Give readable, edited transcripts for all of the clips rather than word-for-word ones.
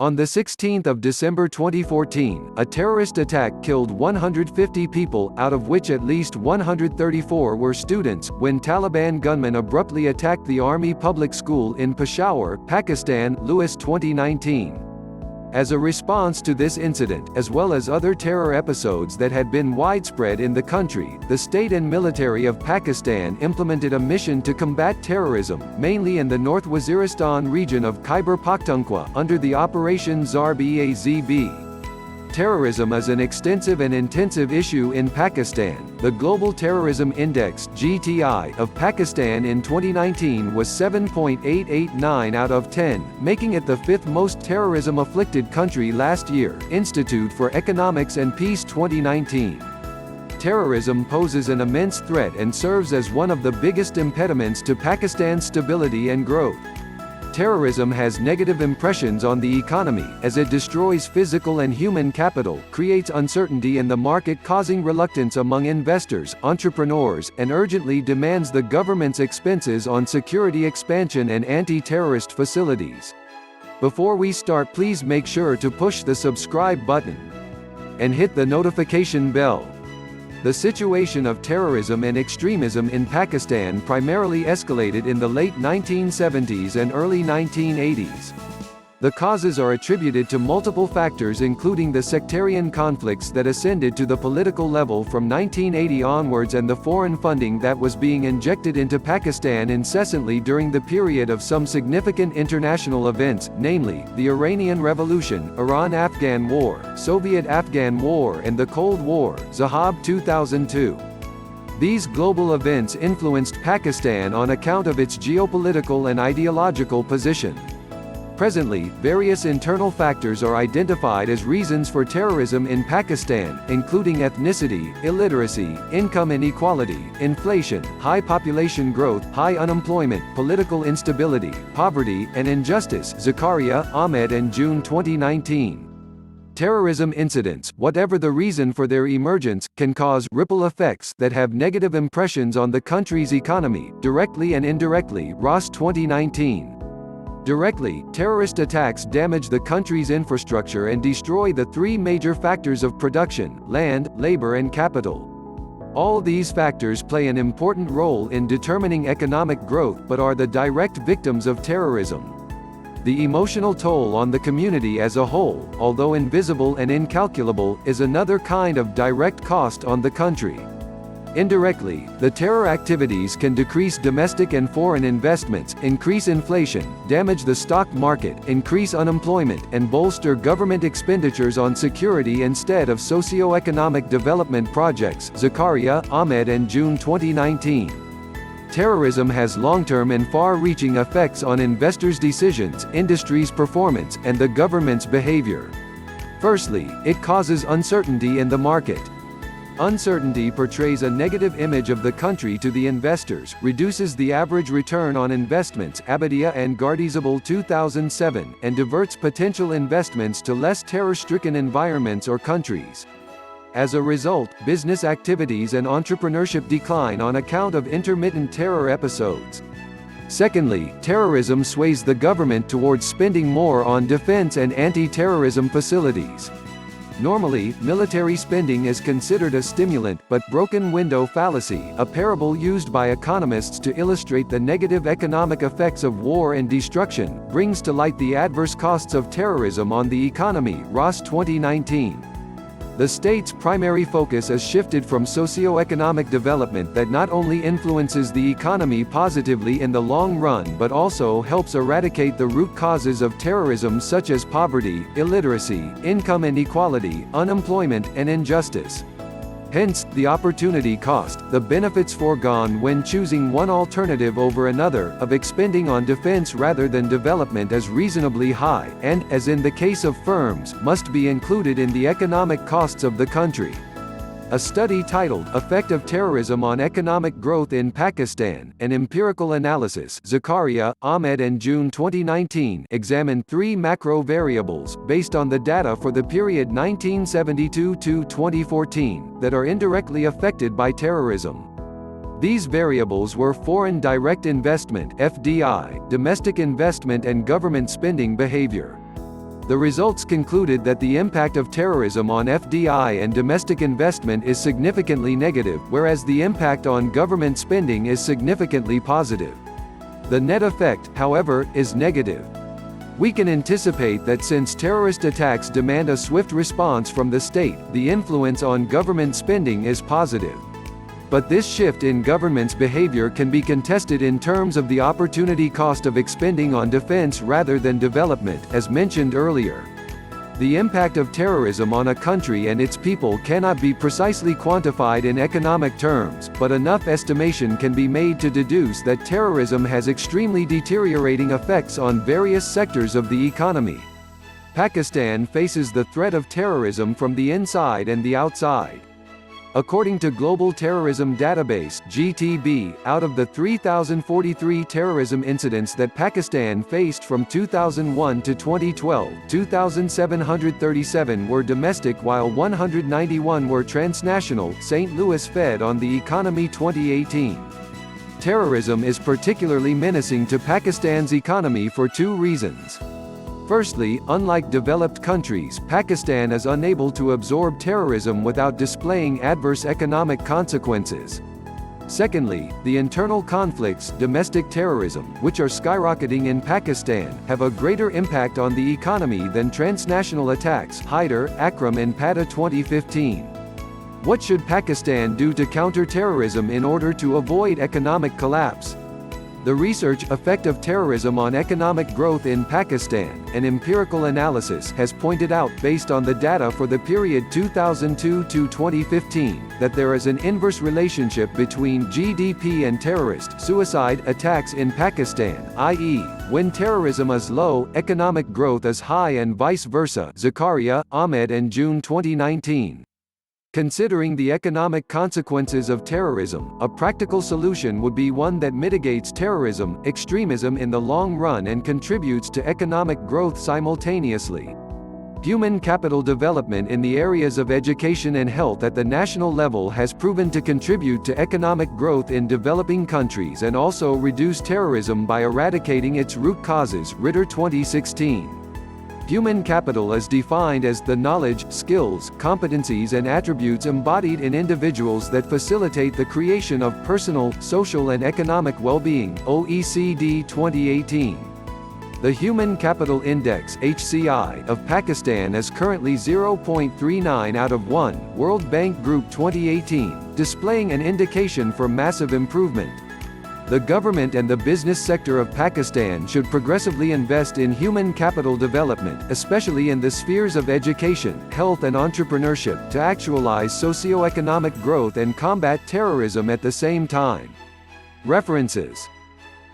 On 16 December 2014, a terrorist attack killed 150 people, out of which at least 134 were students, when Taliban gunmen abruptly attacked the Army Public School in Peshawar, Pakistan, Louis 2019. As a response to this incident, as well as other terror episodes that had been widespread in the country, the state and military of Pakistan implemented a mission to combat terrorism, mainly in the North Waziristan region of Khyber Pakhtunkhwa, under the Operation Zarb-e-Azb. Terrorism is an extensive and intensive issue in Pakistan. The Global Terrorism Index (GTI) of Pakistan in 2019 was 7.889 out of 10, making it the fifth most terrorism-afflicted country last year. Institute for Economics and Peace 2019. Terrorism poses an immense threat and serves as one of the biggest impediments to Pakistan's stability and growth. Terrorism has negative impressions on the economy, as it destroys physical and human capital, creates uncertainty in the market causing reluctance among investors, entrepreneurs, and urgently demands the government's expenses on security expansion and anti-terrorist facilities. Before we start, please make sure to push the subscribe button and hit the notification bell. The situation of terrorism and extremism in Pakistan primarily escalated in the late 1970s and early 1980s. The causes are attributed to multiple factors, including the sectarian conflicts that ascended to the political level from 1980 onwards and the foreign funding that was being injected into Pakistan incessantly during the period of some significant international events, namely, the Iranian Revolution, Iran-Afghan War, Soviet-Afghan War and the Cold War, Zarb 2002. These global events influenced Pakistan on account of its geopolitical and ideological position. Presently, various internal factors are identified as reasons for terrorism in Pakistan, including ethnicity, illiteracy, income inequality, inflation, high population growth, high unemployment, political instability, poverty, and injustice. Zakaria, Ahmed and June 2019. Terrorism incidents, whatever the reason for their emergence, can cause ripple effects that have negative impressions on the country's economy, directly and indirectly. Ross 2019. Directly, terrorist attacks damage the country's infrastructure and destroy the three major factors of production: land, labor and capital. All these factors play an important role in determining economic growth but are the direct victims of terrorism. The emotional toll on the community as a whole, although invisible and incalculable, is another kind of direct cost on the country. Indirectly, the terror activities can decrease domestic and foreign investments, increase inflation, damage the stock market, increase unemployment, and bolster government expenditures on security instead of socio-economic development projects. Zakaria, Ahmed and June 2019. Terrorism has long-term and far-reaching effects on investors' decisions, industry's performance, and the government's behavior. Firstly, it causes uncertainty in the market. Uncertainty portrays a negative image of the country to the investors, reduces the average return on investments Abadia and Gardizabal 2007, and diverts potential investments to less terror-stricken environments or countries. As a result, business activities and entrepreneurship decline on account of intermittent terror episodes. Secondly, terrorism sways the government towards spending more on defense and anti-terrorism facilities. Normally, military spending is considered a stimulant, but broken window fallacy, a parable used by economists to illustrate the negative economic effects of war and destruction, brings to light the adverse costs of terrorism on the economy. Ross 2019. The state's primary focus has shifted from socio-economic development that not only influences the economy positively in the long run but also helps eradicate the root causes of terrorism such as poverty, illiteracy, income inequality, unemployment, and injustice. Hence, the opportunity cost, the benefits foregone when choosing one alternative over another, of expending on defense rather than development is reasonably high, and, as in the case of firms, must be included in the economic costs of the country. A study titled, Effect of Terrorism on Economic Growth in Pakistan, an Empirical Analysis, Zakaria, Ahmed and June 2019, examined three macro variables, based on the data for the period 1972 to 2014, that are indirectly affected by terrorism. These variables were foreign direct investment (FDI), domestic investment and government spending behavior. The results concluded that the impact of terrorism on FDI and domestic investment is significantly negative, whereas the impact on government spending is significantly positive. The net effect, however, is negative. We can anticipate that since terrorist attacks demand a swift response from the state, the influence on government spending is positive. But this shift in government's behavior can be contested in terms of the opportunity cost of expending on defense rather than development, as mentioned earlier. The impact of terrorism on a country and its people cannot be precisely quantified in economic terms, but enough estimation can be made to deduce that terrorism has extremely deteriorating effects on various sectors of the economy. Pakistan faces the threat of terrorism from the inside and the outside. According to Global Terrorism Database (GTB), out of the 3,043 terrorism incidents that Pakistan faced from 2001 to 2012, 2,737 were domestic while 191 were transnational. St. Louis Fed on the Economy 2018. Terrorism is particularly menacing to Pakistan's economy for two reasons. Firstly, unlike developed countries, Pakistan is unable to absorb terrorism without displaying adverse economic consequences. Secondly, the internal conflicts, domestic terrorism, which are skyrocketing in Pakistan, have a greater impact on the economy than transnational attacks. Haider, Akram and Pata 2015. What should Pakistan do to counter terrorism in order to avoid economic collapse? The research Effect of Terrorism on Economic Growth in Pakistan, an empirical analysis, has pointed out, based on the data for the period 2002 to 2015, that there is an inverse relationship between GDP and terrorist suicide attacks in Pakistan, i.e., when terrorism is low, economic growth is high and vice versa. Zakaria, Ahmed and June 2019. Considering the economic consequences of terrorism, a practical solution would be one that mitigates terrorism, extremism in the long run and contributes to economic growth simultaneously. Human capital development in the areas of education and health at the national level has proven to contribute to economic growth in developing countries and also reduce terrorism by eradicating its root causes. Ritter 2016. Human capital is defined as the knowledge, skills, competencies and attributes embodied in individuals that facilitate the creation of personal, social and economic well-being. OECD 2018. The Human Capital Index (HCI) of Pakistan is currently 0.39 out of 1, World Bank Group 2018, displaying an indication for massive improvement. The government and the business sector of Pakistan should progressively invest in human capital development, especially in the spheres of education, health and entrepreneurship, to actualize socio-economic growth and combat terrorism at the same time. References: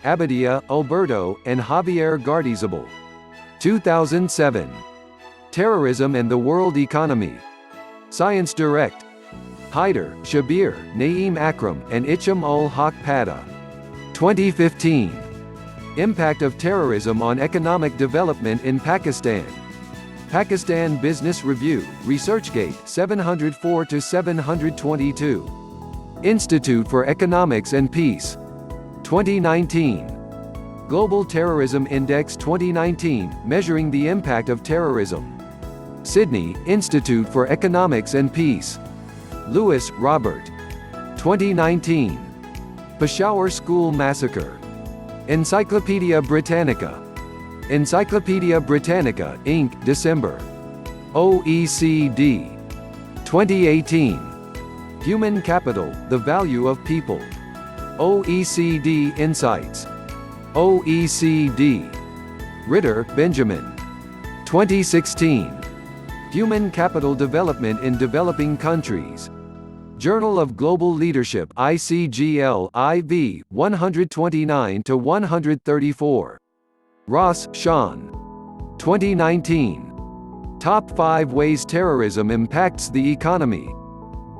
Abadia, Alberto, and Javier Gardizabal. 2007. Terrorism and the World Economy. Science Direct. Haider, Shabir, Naeem Akram, and Icham ul-Haq Pata. 2015. Impact of Terrorism on Economic Development in Pakistan. Pakistan Business Review, ResearchGate, 704-722. Institute for Economics and Peace. 2019. Global Terrorism Index 2019, Measuring the Impact of Terrorism. Sydney, Institute for Economics and Peace. Lewis, Robert. 2019. Peshawar School Massacre. Encyclopaedia Britannica. Encyclopaedia Britannica, Inc., December. OECD. 2018. Human Capital, The Value of People. OECD Insights. OECD. Ritter, Benjamin. 2016. Human Capital Development in Developing Countries. Journal of Global Leadership ICGL IV 129-134. Ross, Sean. 2019. Top 5 Ways Terrorism Impacts the Economy.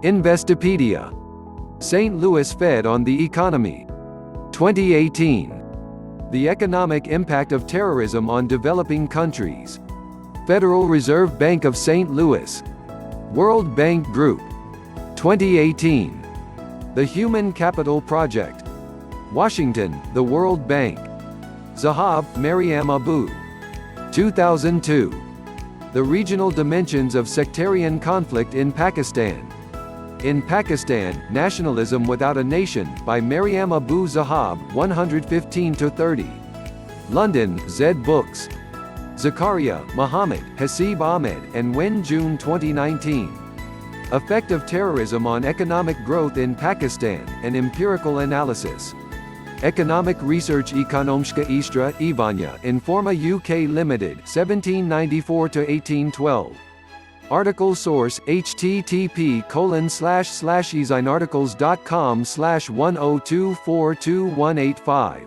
Investopedia. St. Louis Fed on the Economy. 2018. The Economic Impact of Terrorism on Developing Countries. Federal Reserve Bank of St. Louis. World Bank Group. 2018. The Human Capital Project. Washington, The World Bank. Zahab, Maryam Abu. 2002. The regional dimensions of sectarian conflict in Pakistan. In Pakistan, Nationalism Without a Nation, by Maryam Abu Zahab, 115–30. London, Zed Books. Zakaria, Muhammad, Hasib Ahmed, and Wen, June 2019. Effect of Terrorism on Economic Growth in Pakistan, an Empirical Analysis. Economic Research Ekonomska Istra, Ivanya, Informa UK Limited, 1794–1812. Article source, http://ezinarticles.com/10242185.